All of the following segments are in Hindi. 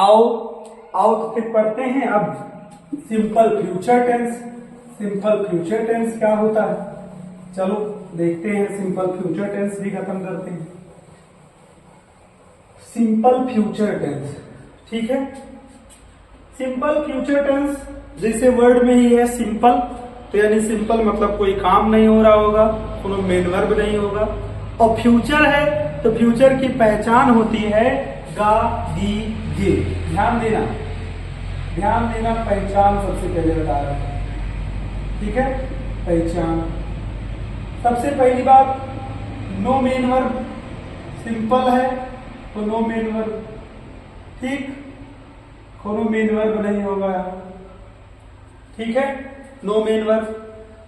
आओ तो फिर पढ़ते हैं अब simple future tense. Simple future tense क्या होता है, चलो देखते हैं। सिंपल फ्यूचर टेंस भी खत्म करते हैं। सिंपल फ्यूचर टेंस, ठीक है। सिंपल फ्यूचर टेंस जैसे वर्ड में ही है सिंपल, तो यानी सिंपल मतलब कोई काम नहीं हो रहा होगा, कोनो मेन वर्ब नहीं होगा। और फ्यूचर है तो फ्यूचर की पहचान होती है गा गी गे। ध्यान देना पहचान सबसे पहले बता रहा हूं, ठीक है। पहचान सबसे पहली बात, नो मेन वर्ब। सिंपल है तो नो मेन वर्ब, ठीक, कोनो मेन वर्ब नहीं होगा यहां, ठीक है, नो मेन वर्ब।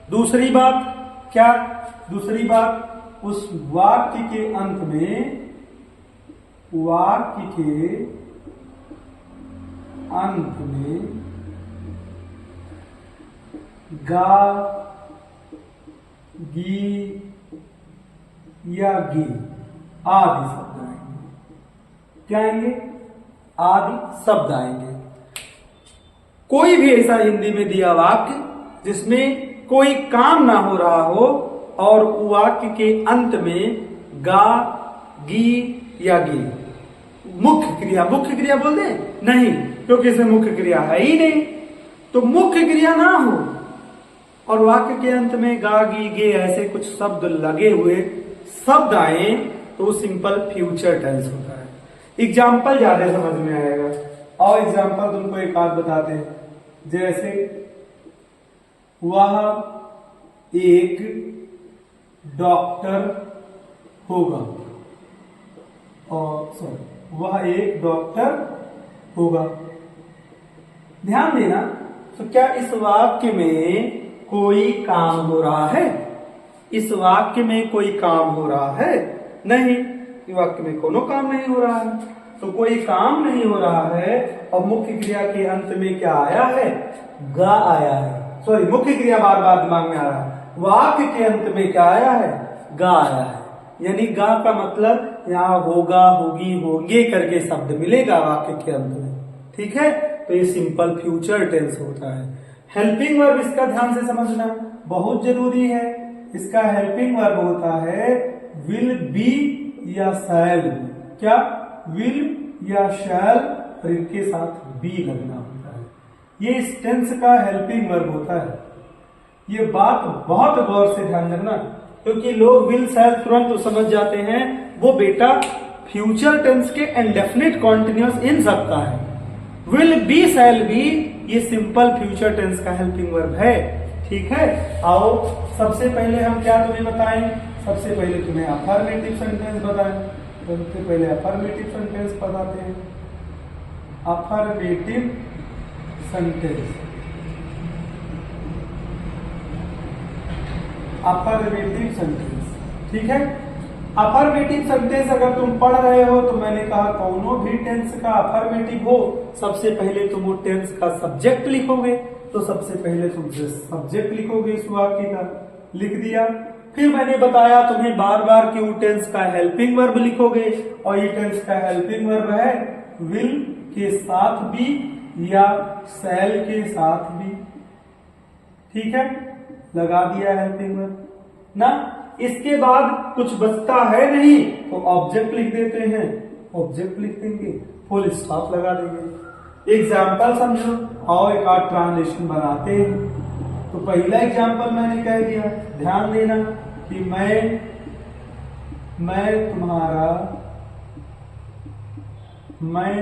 दूसरी बात क्या, दूसरी बात उस वाक्य के अंत में, वाक्य के अंत में गा गी या गी आदि शब्द आएंगे। क्या आएंगे, आदि शब्द आएंगे। कोई भी ऐसा हिंदी में दिया वाक्य जिसमें कोई काम ना हो रहा हो और वाक्य के अंत में गा गी या गी, मुख्य क्रिया बोल दे नहीं, क्योंकि इसमें मुख्य क्रिया है ही नहीं। तो मुख्य क्रिया ना हो और वाक्य के अंत में गा गी गे ऐसे कुछ शब्द लगे हुए शब्द आए तो सिंपल फ्यूचर टेंस होता है। एग्जाम्पल ज्यादा समझ में आएगा। और एग्जाम्पल तुमको एक आध बताते हैं, जैसे वह एक डॉक्टर होगा, और सॉरी वह एक डॉक्टर होगा। ध्यान देना, तो क्या इस वाक्य में कोई काम हो रहा है? इस वाक्य में कोई काम हो रहा है? नहीं, इस वाक्य में कोनो काम नहीं हो रहा है। तो कोई काम नहीं हो रहा है और मुख्य क्रिया के अंत में क्या आया है, गा आया है। सॉरी, मुख्य क्रिया बार बार दिमाग में आ रहा है, वाक्य के अंत में क्या आया है, गा आया है। यानी गा का मतलब यहाँ होगा, होगी, होंगे करके शब्द मिलेगा वाक्य के अंत में, ठीक है। तो ये सिंपल फ्यूचर टेंस होता है। हेल्पिंग वर्ब इसका ध्यान से समझना बहुत जरूरी है। इसका हेल्पिंग वर्ब होता है विल बी या शैल बी। क्या, विल या शैल और इनके साथ बी लगना होता है। ये इस टेंस का हेल्पिंग वर्ब होता है। ये बात बहुत गौर से ध्यान रखना, क्योंकि लोग विल शैल तुरंत समझ जाते हैं, वो बेटा फ्यूचर टेंस के इंडेफिनिट कॉन्टिन्यूअस इन सबका है। विल बी शैल बी ये सिंपल फ्यूचर टेंस का हेल्पिंग वर्ब है, ठीक है। आओ सबसे पहले हम क्या तुम्हें बताएं, सबसे पहले तुम्हें अफर्मेटिव सेंटेंस बताएं। सबसे पहले अफर्मेटिव सेंटेंस बताते हैं। अफर्मेटिव सेंटेंस, अफर्मेटिव सेंटेंस, ठीक है। अफर्मेटिव सेंटेंस अगर तुम पढ़ रहे हो तो मैंने कहा कौनो भी टेंस का अफर्मेटिव हो, सबसे पहले तुम वो टेंस का सब्जेक्ट लिखोगे। तो सबसे पहले तुम सब्जेक्ट लिखोगे इस वाक्य का, लिख दिया। फिर मैंने बताया तुम्हें बार बार कि वो टेंस का हेल्पिंग वर्ब लिखोगे, और ये टेंस का हेल्पिंग वर्ब है विल के साथ भी या शैल के साथ भी, ठीक है। लगा दिया हेल्पिंग वर्ब ना। इसके बाद कुछ बचता है नहीं तो ऑब्जेक्ट लिख देते हैं, ऑब्जेक्ट लिख देंगे, फुल स्टॉप लगा देंगे। एग्जाम्पल समझो, आओ एक आध ट्रांसलेशन बनाते हैं। तो पहला एग्जाम्पल मैंने कह दिया, ध्यान देना कि मैं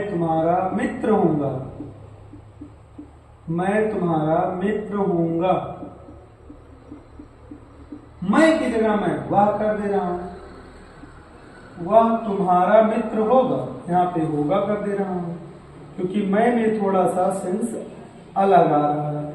तुम्हारा मित्र हूंगा, मैं तुम्हारा मित्र हूंगा। मैं की जगह मैं वह कर दे रहा हूं। वह तुम्हारा मित्र होगा, यहां पे होगा कर दे रहा हूं, क्योंकि मैं में थोड़ा सा सेंस अलग आ रहा है।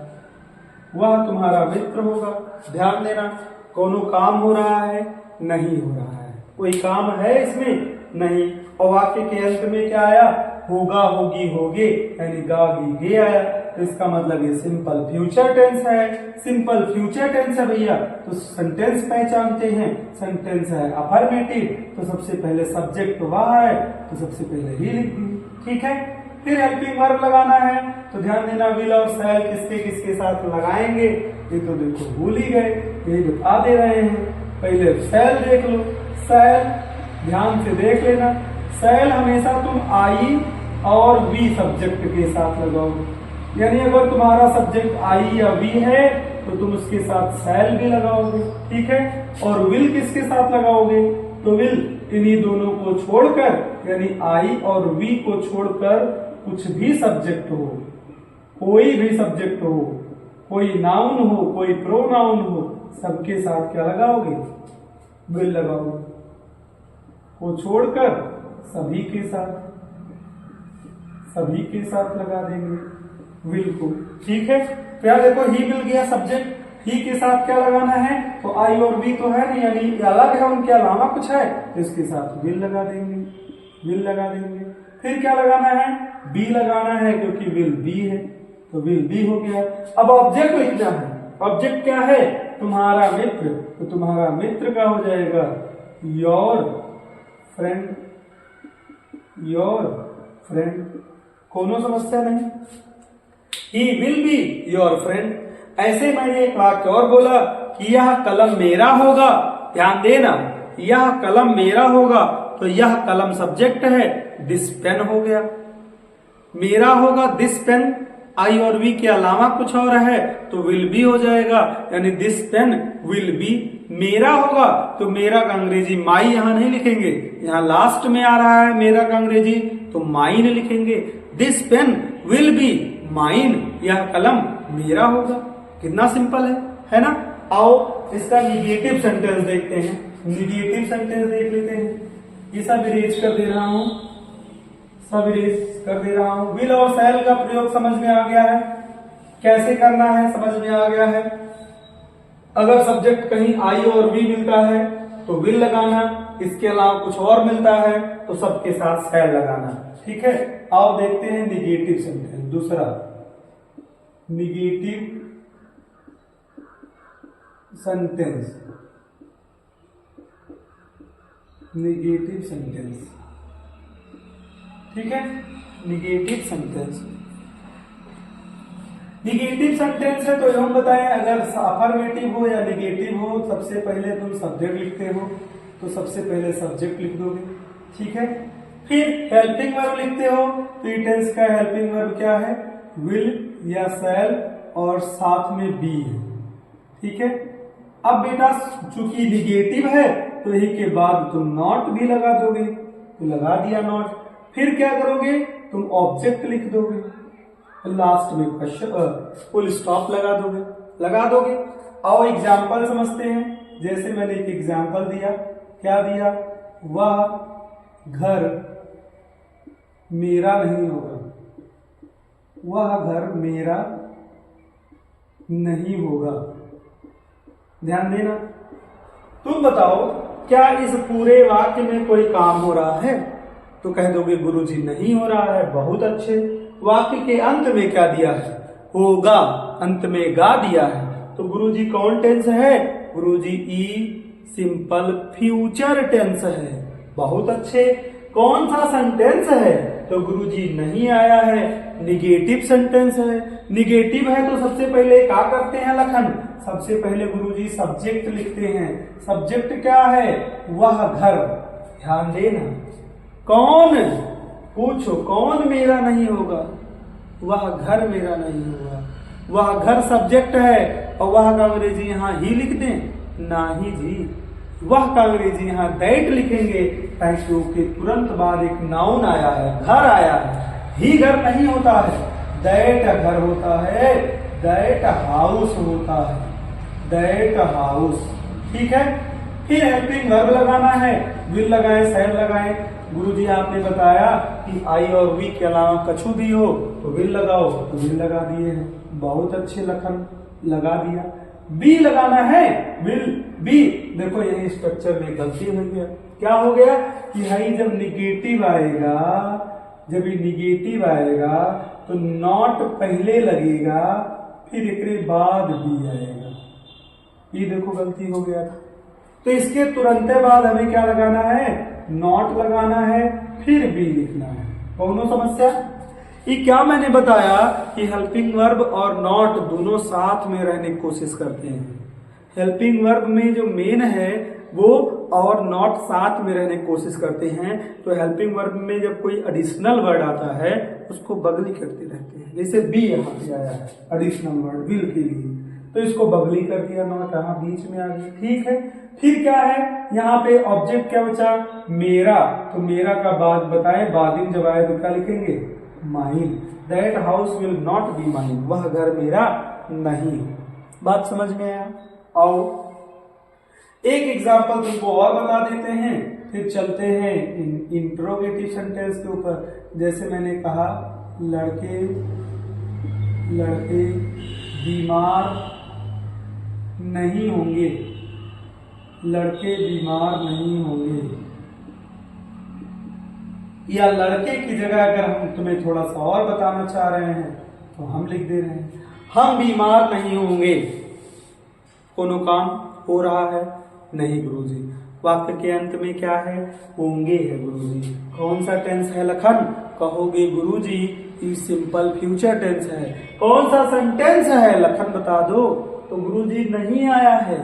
वह तुम्हारा मित्र होगा। ध्यान देना, कोनो काम हो रहा है, नहीं हो रहा है, कोई काम है इसमें नहीं। और वाक्य के अंत में क्या आया, होगा, होगी, होगे, यानी गा गी गे आया। तो इसका मतलब ये सिंपल फ्यूचर टेंस है। सिंपल फ्यूचर टेंस है भैया, तो सेंटेंस पहचानते हैं। सेंटेंस है अफर्मेटिव, तो सबसे पहले सब्जेक्ट वह है, तो सबसे पहले ही लिख दिए, ठीक है। फिर हेल्पिंग वर्ब लगाना है तो ध्यान देना विल और शैल किसके किसके साथ लगाएंगे, ये तो देखो भूल ही गए, ये बता दे रहे हैं। पहले शैल देख लो, शैल ध्यान से देख लेना, शैल हमेशा तुम आई और वी सब्जेक्ट के साथ लगाओगे, यानी अगर तुम्हारा सब्जेक्ट आई या वी है तो तुम उसके साथ शैल भी लगाओगे, ठीक है। और विल किसके साथ लगाओगे, तो विल इन्हीं दोनों को छोड़कर, यानी आई और वी को छोड़कर कुछ भी सब्जेक्ट हो, कोई भी सब्जेक्ट हो, कोई नाउन हो, कोई प्रोनाउन हो, सबके साथ क्या लगाओगे, विल लगाओगे, को छोड़कर सभी के साथ लगा देंगे विल को, ठीक है। तो यार देखो ही मिल गया सब्जेक्ट, ही के साथ क्या लगाना है, तो आई और वी तो है नहीं, यानी अलग है, उनके अलावा कुछ है तो इसके साथ विल लगा देंगे। फिर क्या लगाना है, बी लगाना है, क्योंकि विल बी है तो विल बी हो गया। अब ऑब्जेक्ट लिखना है, ऑब्जेक्ट क्या है, तुम्हारा मित्र, तो तुम्हारा मित्र क्या हो जाएगा, योर फ्रेंड, कोनो समस्या नहीं, he will be your friend. ऐसे मैंने एक वाक्य और बोला कि यह कलम मेरा होगा, ध्यान देना, यह कलम मेरा होगा, तो यह कलम सब्जेक्ट है, दिस पेन हो गया, मेरा होगा दिस पेन, आई और वी के अलावा कुछ और है तो विल बी हो जाएगा, यानी दिस पेन विल बी। मेरा होगा तो मेरा का अंग्रेजी माई यहां नहीं लिखेंगे, यहां लास्ट में आ रहा है मेरा का अंग्रेजी तो माइन लिखेंगे। This pen will be mine, यह कलम मेरा होगा। कितना सिंपल है ना। आओ इसका निगेटिव सेंटेंस देखते हैं, निगेटिव सेंटेंस देख लेते हैं। ये सब इरेज कर दे रहा हूं, विल और शैल का प्रयोग समझ में आ गया है, कैसे करना है समझ में आ गया है। अगर सब्जेक्ट कहीं आई और वी मिलता है तो विल लगाना, इसके अलावा कुछ और मिलता है तो सबके साथ शैल लगाना, ठीक है। आओ देखते हैं निगेटिव सेंटेंस। दूसरा निगेटिव सेंटेंस, ठीक है। निगेटिव सेंटेंस है तो हम बताएं, अगर अफर्मेटिव हो या निगेटिव हो, सबसे पहले तुम सब्जेक्ट लिखते हो तो सबसे पहले सब्जेक्ट लिख दोगे, ठीक है। फिर हेल्पिंग वर्ब लिखते हो तो टेंस का हेल्पिंग वर्ब क्या है, विल या शैल और साथ में बी है, ठीक है। अब बेटा चूंकि निगेटिव है तो यही के बाद तुम नॉट भी लगा दोगे, तो लगा दिया नॉट। फिर क्या करोगे, तुम ऑब्जेक्ट लिख दोगे, लास्ट में क्वेश्चन फुल स्टॉप लगा दोगे। आओ एग्जाम्पल समझते हैं। जैसे मैंने एक एग्जाम्पल दिया, क्या दिया, वह घर मेरा नहीं होगा, वह घर मेरा नहीं होगा। ध्यान देना। तुम बताओ क्या इस पूरे वाक्य में कोई काम हो रहा है, तो कह दोगे गुरुजी नहीं हो रहा है, बहुत अच्छे। वाक्य के अंत में क्या दिया है, होगा, अंत में गा दिया है, तो गुरुजी कौन टेंस है, गुरुजी ई सिंपल फ्यूचर टेंस है, बहुत अच्छे। कौन सा सेंटेंस है, तो गुरुजी नहीं आया है, निगेटिव सेंटेंस है। निगेटिव है तो सबसे पहले क्या करते हैं लखन, सबसे पहले गुरुजी सब्जेक्ट लिखते हैं। सब्जेक्ट क्या है, वह घर, ध्यान देना। कौन, पूछो कौन मेरा नहीं होगा, वह घर मेरा नहीं होगा। वह घर सब्जेक्ट है और वह का अंग्रेजी यहाँ ही लिख दें, नहीं जी, वह का अंग्रेजी यहाँ दैट लिखेंगे, क्योंकि तुरंत बाद एक नाउन आया है, घर आया है। ही घर नहीं होता है, दैट घर होता है, दैट हाउस होता है, दैट हाउस, ठीक है। फिर हेल्पिंग वर्ब लगाना है, विल लगाए, शैल लगाए। गुरुजी आपने बताया कि आई और वी के अलावा कछु भी हो तो विल लगाओ, तो विल लगा दिए हैं, बहुत अच्छे लखन, लगा दिया। बी लगाना है, विल बी। देखो यही स्ट्रक्चर में गलती हो गया, क्या हो गया कि भाई जब निगेटिव आएगा, जब ये निगेटिव आएगा तो नॉट पहले लगेगा, फिर एक बाद बी आएगा, ये देखो गलती हो गया था। तो इसके तुरंत बाद हमें क्या लगाना है, नॉट लगाना है, फिर बी लिखना है, कौनो समस्या। ये क्या मैंने बताया कि हेल्पिंग वर्ब और नॉट दोनों साथ में रहने की कोशिश करते हैं। हेल्पिंग वर्ब में जो मेन है वो और नॉट साथ में रहने की कोशिश करते हैं। तो हेल्पिंग वर्ब में जब कोई एडिशनल वर्ड आता है उसको बगली करते रहते हैं। जैसे बी यहाँ पे आया है एडिशनल वर्ड विल के लिए, तो इसको बगली कर दिया, नॉट यहाँ बीच में आ गई। ठीक है, फिर क्या है यहाँ पे ऑब्जेक्ट क्या बचा, मेरा। तो मेरा का बाद बताए, बादिन जब आए तो क्या लिखेंगे, mine. That house will not be mine, वह घर मेरा नहीं। बात समझ में आया। आओ एक एग्जाम्पल तुमको और बता देते हैं, फिर चलते हैं इंट्रोगेटिव सेंटेंस के ऊपर। जैसे मैंने कहा लड़के बीमार नहीं होंगे, लड़के बीमार नहीं होंगे। या लड़के की जगह अगर हम तुम्हें थोड़ा सा और बताना चाह रहे हैं तो हम लिख दे रहे हैं हम बीमार नहीं होंगे। कोनो काम हो रहा है नहीं गुरुजी। वाक्य के अंत में क्या है, होंगे है गुरुजी। कौन सा टेंस है लखन, कहोगे गुरुजी ये सिंपल फ्यूचर टेंस है। कौन सा सेंटेंस है लखन बता दो, तो गुरुजी नहीं आया है।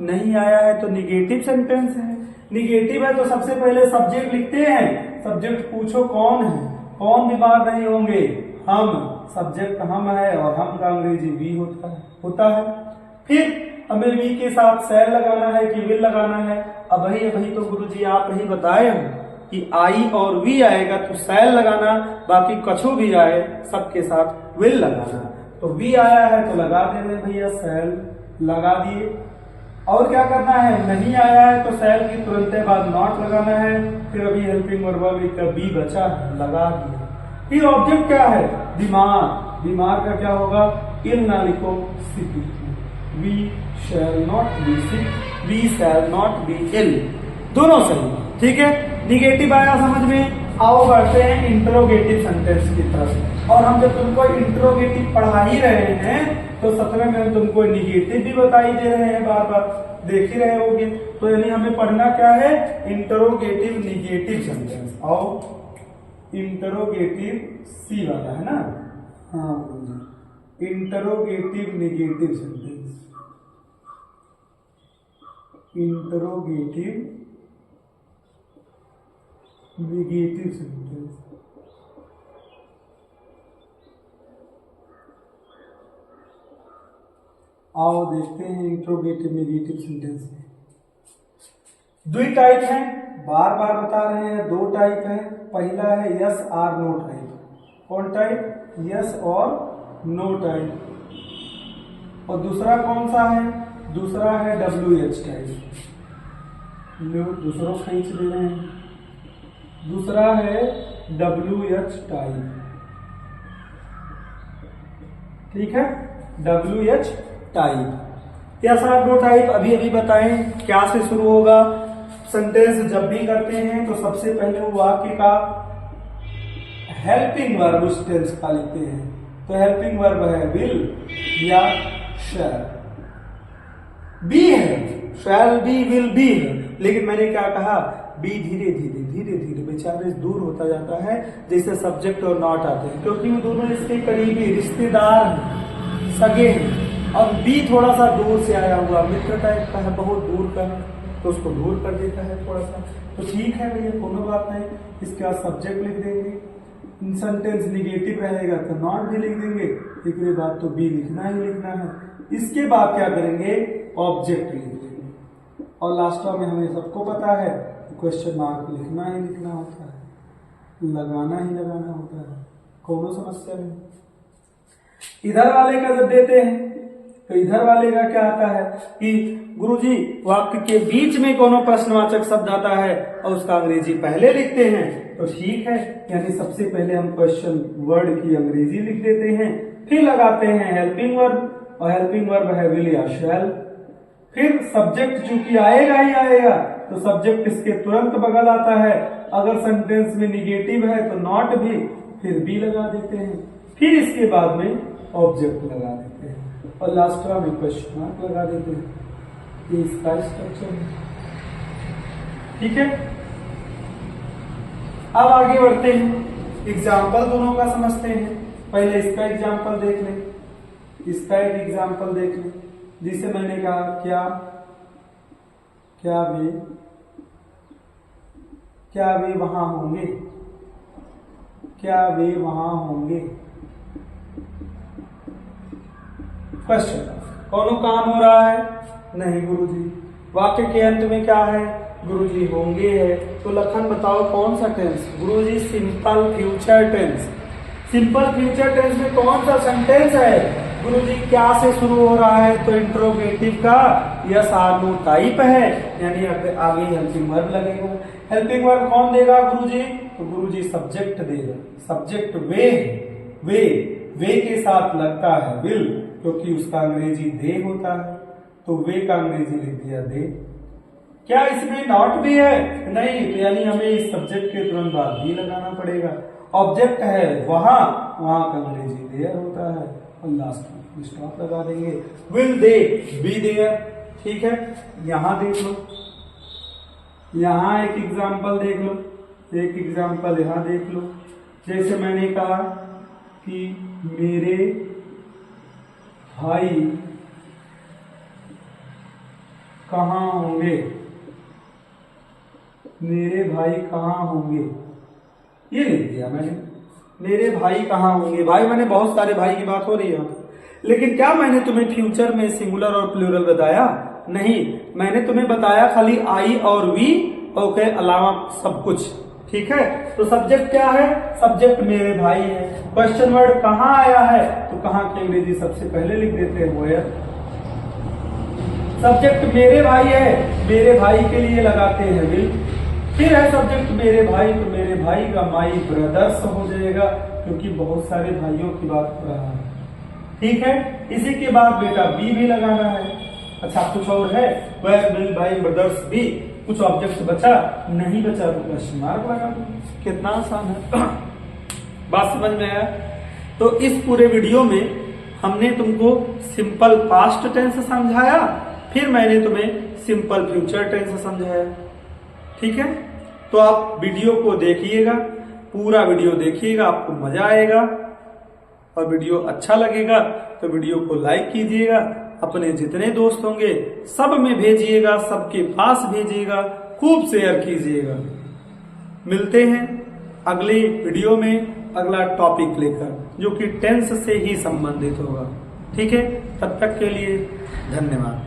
नहीं आया है तो निगेटिव सेंटेंस है। निगेटिव है तो सबसे पहले सब्जेक्ट लिखते हैं। सब्जेक्ट पूछो कौन है, कौन बीमार नहीं होंगे, हम। सब्जेक्ट हम है और हम का अंग्रेजी वी होता है। फिर हमें वी के साथ शैल लगाना है कि विल लगाना है। अब वही तो गुरुजी आप ही बताए हो कि आई और वी आएगा तो शैल लगाना, बाकी कछु भी आए सबके साथ विल लगाना। तो वी आया है तो लगा दे रहे भैया शैल, लगा दिए। और क्या करना है, नहीं आया है तो शैल की तुरंत बाद नॉट लगाना है। फिर अभी हेल्पिंग वर्ब का बी बचा है, लगा दिया। फिर ऑब्जेक्ट क्या है, बीमार। बीमार का क्या होगा, इल ना लिखो सिक लिखो। We shall not be sick, we shall not be ill, दोनों सही। ठीक है, निगेटिव आया समझ में। आओ बढ़ते हैं इंट्रोगेटिव सेंटेंस की तरफ। और हम जब तुमको इंट्रोगेटिव पढ़ा ही रहे हैं तो 17 में हम तुमको निगेटिव भी बताई दे रहे हैं, बार बार देख ही रहे होगे। तो यानी हमें पढ़ना क्या है, इंट्रोगेटिव निगेटिव सेंटेंस। आओ इंट्रोगेटिव सी वाला है ना, हाँ interrogative negative sentence. Interrogative negative sentence. आओ देखते हैं इंट्रोगेटिव निगेटिव सेंटेंस में। दो टाइप है, बार बार बता रहे हैं, दो टाइप है। पहला है यस और नो टाइप। कौन टाइप, यस और नो टाइप। और दूसरा कौन सा है, दूसरा है WH टाइप। दूसरों खींच दे रहे हैं। दूसरा है WH टाइप। ठीक है, WH टाइप। यस और नो टाइप अभी अभी बताएं क्या से शुरू होगा। सेंटेंस जब भी करते हैं तो सबसे पहले वो वाक्य का हेल्पिंग वर्ब उस टेंस का लिखते हैं। तो हेल्पिंग वर्ब है विल या शैल। बी है, शैल बी विल बी है। लेकिन मैंने क्या कहा, बी धीरे धीरे बेचारे दूर होता जाता है जैसे सब्जेक्ट और नॉट आते हैं, क्योंकि वो दोनों इसके करीबी रिश्तेदार हैं, सगे हैं। और बी थोड़ा सा दूर से आया हुआ मित्र टाइप का है, बहुत दूर का है, तो उसको दूर कर देता है थोड़ा सा। तो ठीक है भैया, कोनो बात नहीं। इसके बाद सब्जेक्ट लिख देंगे। सेंटेंस निगेटिव रहेगा तो नॉट भी लिख देंगे। इसके बाद तो बी लिखना ही लिखना है। इसके बाद क्या करेंगे, ऑब्जेक्ट लिख देंगे। और लास्ट में हमें सबको पता है क्वेश्चन मार्क लिखना ही लिखना होता है, लगाना ही लगाना होता है, कोनो समस्या नहीं। इधर वाले का जब देते हैं तो इधर वाले का क्या आता है कि गुरुजी वाक्य के बीच में कोनो प्रश्नवाचक शब्द आता है और उसका अंग्रेजी पहले लिखते हैं। तो ठीक है, यानी सबसे पहले हम क्वेश्चन वर्ड की अंग्रेजी लिख देते हैं, फिर लगाते हैं हेल्पिंग वर्ब, और हेल्पिंग वर्ब है विल या शैल। फिर सब्जेक्ट चूंकि आएगा ही आएगा तो सब्जेक्ट इसके तुरंत बगल आता है। अगर सेंटेंस में निगेटिव है तो नॉट भी, फिर बी लगा देते हैं। फिर इसके बाद में ऑब्जेक्ट लगा देते हैं और लास्ट में क्वेश्चन मार्क लगा देते हैं। ये इसका स्ट्रक्चर है। ठीक है, अब आगे बढ़ते हैं। एग्जाम्पल दोनों का समझते हैं। पहले इसका एग्जाम्पल देख लें, इसका एक एग्जाम्पल देख लें, जिसे मैंने कहा क्या वे वहां होंगे, क्या वे वहां होंगे। क्वेश्चन, कौन काम हो रहा है? नहीं गुरुजी। वाक्य के अंत में क्या है? गुरुजी होंगे है। तो लखन बताओ कौन सा टेंस? गुरुजी simple future tense. Simple future tense में कौन सा सेंटेंस है? गुरुजी क्या से शुरू हो रहा है? तो इंट्रोगेटिव का यस आर नो टाइप है, यानी आगे हेल्पिंग वर्ब लगेगा। हेल्पिंग वर्ब कौन देगा गुरुजी? तो गुरुजी सब्जेक्ट देगा। सब्जेक्ट वे के साथ लगता है विल, क्योंकि उसका अंग्रेजी दे होता है, तो वे का अंग्रेजी लिख दिया दे। क्या इसमें नॉट भी है? नहीं, तो यानी हमें इस सब्जेक्ट के तुरंत बाद भी लगाना पड़ेगा। ऑब्जेक्ट है वहां का अंग्रेजी देयर होता है, और लास्ट में स्टॉप लगा देंगे। Will they be there. ठीक है, यहां देख लो, यहां एक एग्जाम्पल देख लो, एक एग्जाम्पल यहां देख लो। जैसे मैंने कहा कि मेरे भाई कहाँ होंगे, मेरे भाई कहाँ होंगे, ये लिख दिया मैंने। मेरे भाई कहाँ होंगे, भाई मैंने बहुत सारे भाई की बात हो रही है, लेकिन क्या मैंने तुम्हें फ्यूचर में सिंगुलर और प्लूरल बताया? नहीं, मैंने तुम्हें बताया खाली आई और वी के अलावा सब कुछ। ठीक है, तो सब्जेक्ट क्या है? सब्जेक्ट मेरे भाई है। क्वेश्चन वर्ड कहाँ आया है? तो कहाँ की अंग्रेजी सबसे पहले लिख देते हैं वेयर। सब्जेक्ट मेरे भाई है, मेरे भाई के लिए लगाते हैं विल। फिर है सब्जेक्ट मेरे भाई, तो मेरे भाई का माई ब्रदर्स हो जाएगा, क्योंकि बहुत सारे भाइयों की बात हो रहा है। ठीक है, इसी के बाद बेटा बी भी लगाना है। अच्छा, कुछ और है? वेयर विल भाई ब्रदर्स बी। कुछ ऑब्जेक्ट बचा? नहीं बचा, तो क्वेश्चन मार्क लगा दो। कितना आसान है। बात समझ में आया? तो इस पूरे वीडियो में हमने तुमको सिंपल पास्ट टेंस समझाया, फिर मैंने तुम्हें सिंपल फ्यूचर टेंस समझाया। ठीक है, तो आप वीडियो को देखिएगा, पूरा वीडियो देखिएगा, आपको मजा आएगा। और वीडियो अच्छा लगेगा तो वीडियो को लाइक कीजिएगा, अपने जितने दोस्त होंगे सब में भेजिएगा, सबके पास भेजिएगा, खूब शेयर कीजिएगा। मिलते हैं अगले वीडियो में अगला टॉपिक लेकर, जो कि टेंस से ही संबंधित होगा। ठीक है, तब तक के लिए धन्यवाद।